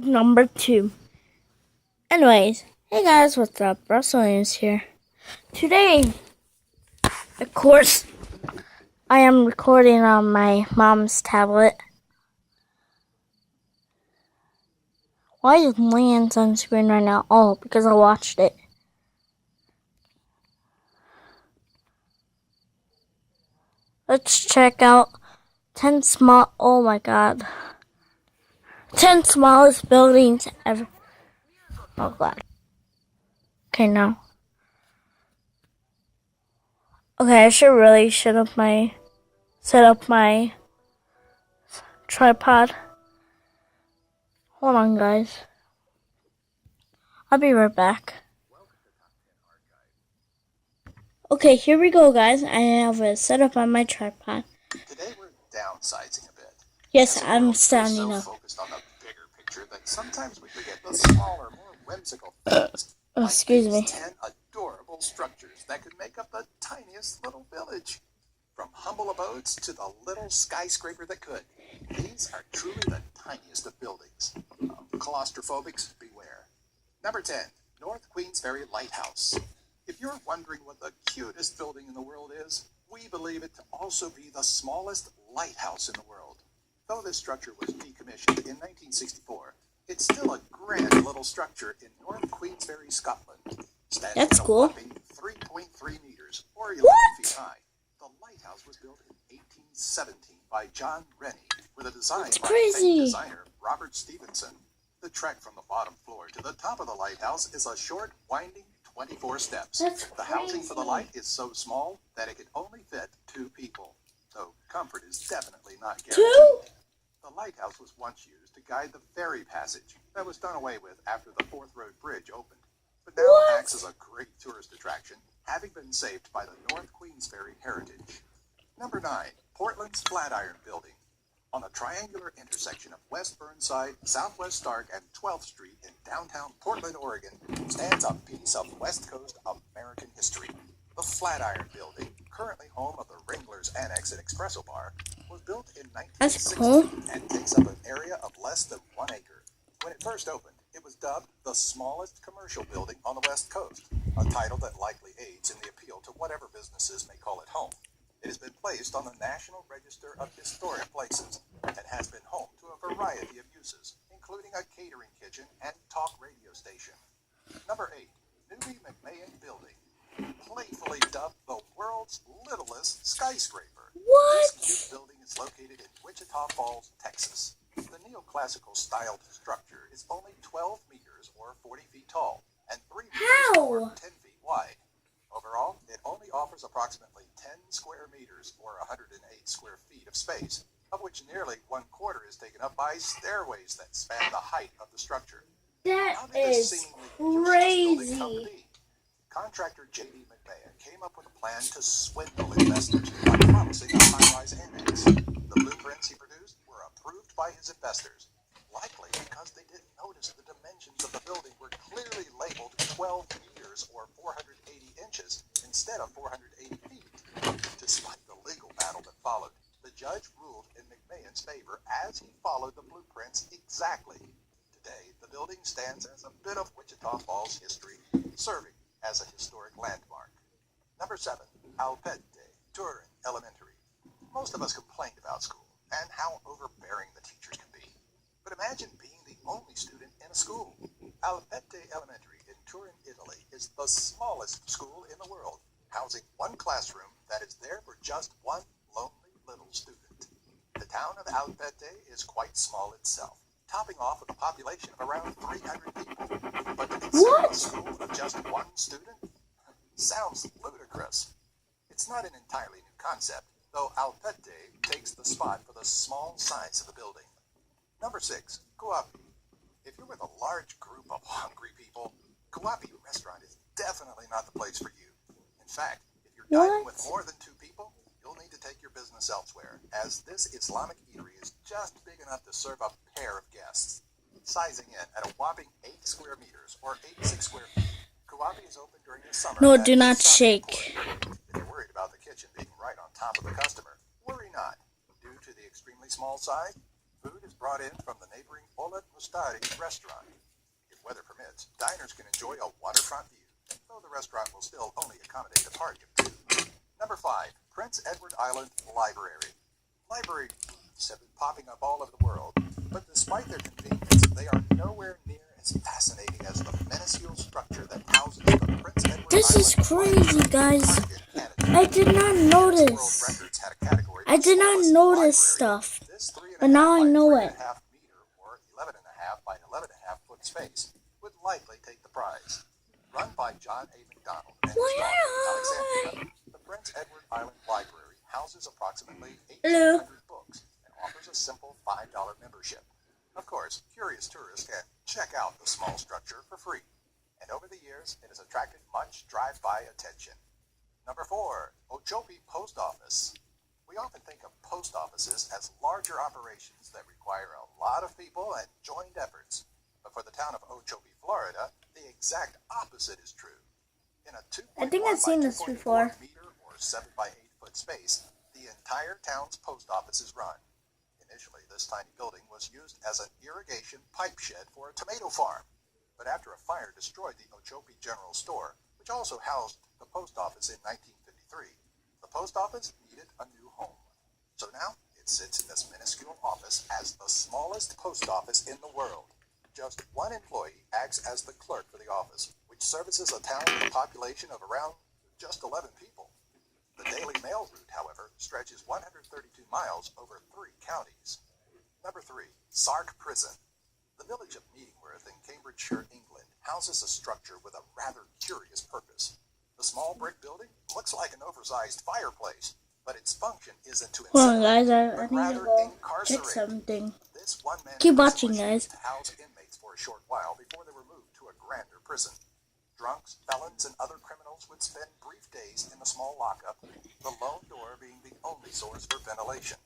Number 2. Anyways, hey guys, what's up? Russell is here. Today, of course, I am recording on my mom's tablet. Why is Lance on screen right now? Oh, because I watched it. Let's check out 10 small. Oh my god. 10 smallest buildings ever. Oh god. Okay, now. Okay, I should really set up my tripod. Hold on, guys. I'll be right back. Okay, here we go, guys. I have it set up on my tripod. Today we're downsizing a bit. Yes, I'm standing so up. Focused on the bigger picture that sometimes we forget the smaller, more whimsical things. Excuse me. 10 adorable structures that could make up the tiniest little village. From humble abodes to the little skyscraper that could. These are truly the tiniest of buildings. Claustrophobics, beware. Number 10, North Queensferry Lighthouse. If you're wondering what the cutest building in the world is, we believe it to also be the smallest lighthouse in the world. Though this structure was decommissioned in 1964, it's still a grand little structure in North Queensferry, Scotland. Standing That's at a cool. whopping 3.3 meters or 11 feet high. The lighthouse was built in 1817 by John Rennie with a design by famed designer Robert Stevenson. The trek from the bottom floor to the top of the lighthouse is a short, winding 24 steps. The housing for the light is so small that it can only fit 2 people, so comfort is definitely not guaranteed. 2? The lighthouse was once used to guide the ferry passage that was done away with after the Forth Road Bridge opened, but now acts as a great tourist attraction, having been saved by the North Queensferry Heritage. Number 9, Portland's Flatiron Building. On the triangular intersection of West Burnside, Southwest Stark, and 12th Street in downtown Portland, Oregon, stands a piece of West Coast American history. The Flatiron Building, currently home of the Wranglers Annex and Espresso Bar, was built in 1960 and takes up an area of less than 1 acre. When it first opened, it was dubbed the smallest commercial building on the West Coast, a title that likely aids in the appeal to whatever businesses may call it home. It has been placed on the National Register of Historic Places and has been home to a variety of uses, including a catering kitchen and talk radio station. Number 8, Newby McMahon Building, playfully dubbed the world's littlest skyscraper. What? This cute building is located in Wichita Falls, Texas. The neoclassical styled structure is only 12 meters or 40 feet tall and 3 meters or 10 feet wide. Overall, it only offers approximately 10 square meters or 108 square feet of space, of which nearly 1/4 is taken up by stairways that span the height of the structure. That is crazy. Contractor J.D. McMahon came up with a plan to swindle investors by promising a high-rise annex. The blueprints he produced were approved by his investors, likely because they didn't notice the dimensions of the building were clearly labeled 12 meters or 480 inches instead of 480 feet. Despite the legal battle that followed, the judge ruled in McMahon's favor as he followed the blueprints exactly. Today, the building stands as a bit of Wichita Falls history, serving as a historic landmark. Number 7, Alpette, Turin Elementary. Most of us complained about school and how overbearing the teachers can be. But imagine being the only student in a school. Alpette Elementary in Turin, Italy is the smallest school in the world, housing one classroom that is there for just one lonely little student. The town of Alpette is quite small itself, topping off with a population of around 300 people. But to consider a school of just one student sounds ludicrous. It's not an entirely new concept, though Alpette takes the spot for the small size of the building. Number 6, Kuapi. If you're with a large group of hungry people, Kuapi restaurant is definitely not the place for you. In fact, if you're dining with more than 2 people, you'll need to take your business elsewhere, as this Islamic eatery is just big enough to serve a pair of guests. Sizing in at a whopping 8 square meters or 86 square feet, Kuapi is open during the summer. No, do not shake. If you're worried about the kitchen being right on top of the customer, worry not. Due to the extremely small size, Food is brought in from the neighboring Olet Mustari restaurant. If weather permits, diners can enjoy a waterfront view, though the restaurant will still only accommodate a party of 2. Number 5, Prince Edward Island Library. Library booths have been popping up all over the world, but despite their convenience, they are nowhere near as fascinating as the minuscule structure that houses the Prince Edward This is Island crazy, guys. Park in Canada. I did not Guinness World notice. Records had a category I for did not smallest notice library. stuff. This 3.5 But now I by know 3.5 it. meter or 11.5 by 11.5 foot space would likely take the prize. Run by John A. McDonald and his daughter Alexandria, the Prince Edward Island Library houses approximately 1,800 books and offers a simple $5 membership. Of course, curious tourists can check out the small structure for free, and over the years it has attracted much drive-by attention. Number 4, Okeechobee Post Office. We often think of post offices as larger operations that require a lot of people and joint efforts. But for the town of Okeechobee, Florida, the exact opposite is true. In a 2.1 I think I've seen by this 2.4 before. meter or 7 by 8 foot space, the entire town's post office is run. Initially, this tiny building was used as an irrigation pipe shed for a tomato farm. But after a fire destroyed the Okeechobee General Store, which also housed the post office in 1953, the post office needed a new home. So now it sits in this minuscule office as the smallest post office in the world. Just one employee acts as the clerk for the office, which services a town with a population of around just 11 people. The Daily Mail route, however, stretches 132 miles over 3 counties. Number 3, Sark Prison. The village of Meadingworth in Cambridgeshire, England, houses a structure with a rather curious purpose. The small brick building looks like an oversized fireplace, but its function isn't to Hold on, incinerate, guys. I but need to rather go check incarcerate. something. This one-man Keep prison watching, was guys. used to house inmates for a short while before they were moved to a grander prison. Drunks, felons, and other criminals would spend brief days in the small lockup, the lone door being the only source for ventilation.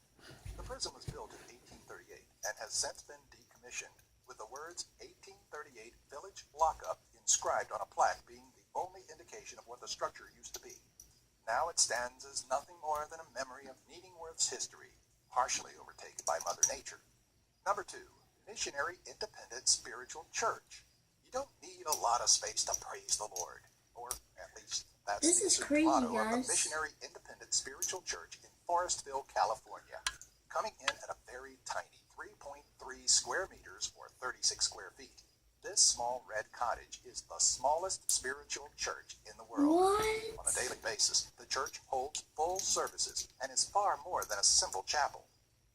The prison was built in 1838 and has since been decommissioned, with the words 1838 Village Lockup inscribed on a plaque being the only indication of what the structure used to be. Now it stands as nothing more than a memory of Meadingworth's history, partially overtaken by Mother Nature. Number 2, Missionary Independent Spiritual Church. You don't need a lot of space to praise the Lord, or at least that's This the is assumed crazy, motto of the guys. Missionary Independent Spiritual Church in Forestville, California. Coming in at a very tiny 3.3 square meters or 36 square feet, this small red cottage is the smallest spiritual church in the world. On What? a daily basis, the church holds full services and is far more than a simple chapel.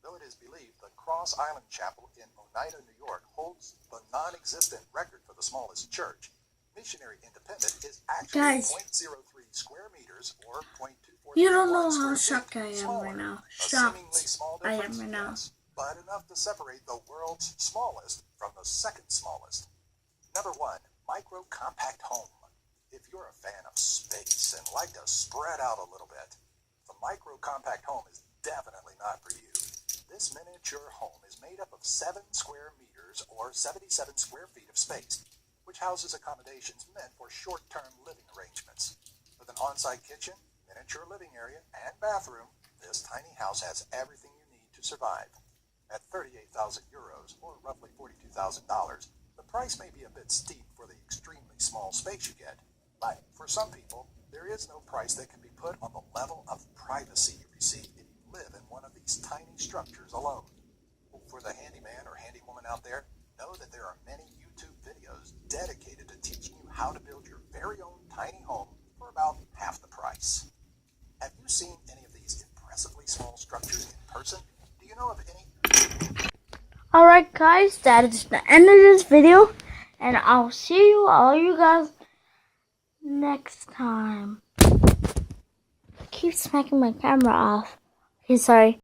Though it is believed the Cross Island Chapel in Oneida, New York holds the non-existent record for the smallest church, Missionary Independent is actually Guys. 0.03 square meters or 0.24. You don't know how shocked I am right now. A seemingly Shocked small I difference, am right now. yes, but enough to separate the world's smallest from the second smallest. Number 1, Micro Compact Home. If you're a fan of space and like to spread out a little bit, the Micro Compact Home is definitely not for you. This miniature home is made up of 7 square meters or 77 square feet of space, which houses accommodations meant for short-term living arrangements. With an on-site kitchen, miniature living area, and bathroom, this tiny house has everything you need to survive. At 38,000 euros, or roughly $42,000, the price may be a bit steep for the extremely small space you get, but for some people, there is no price that can be put on the level of privacy you receive if you live in one of these tiny structures alone. For the handyman or handywoman out there, know that there are many YouTube videos dedicated to teaching you how to build your very own tiny home for about half the price. Have you seen any of these impressively small structures in person? Do you know of any? Alright, guys, that is the end of this video. And I'll see all you guys next time. Keep smacking my camera off. Okay, sorry.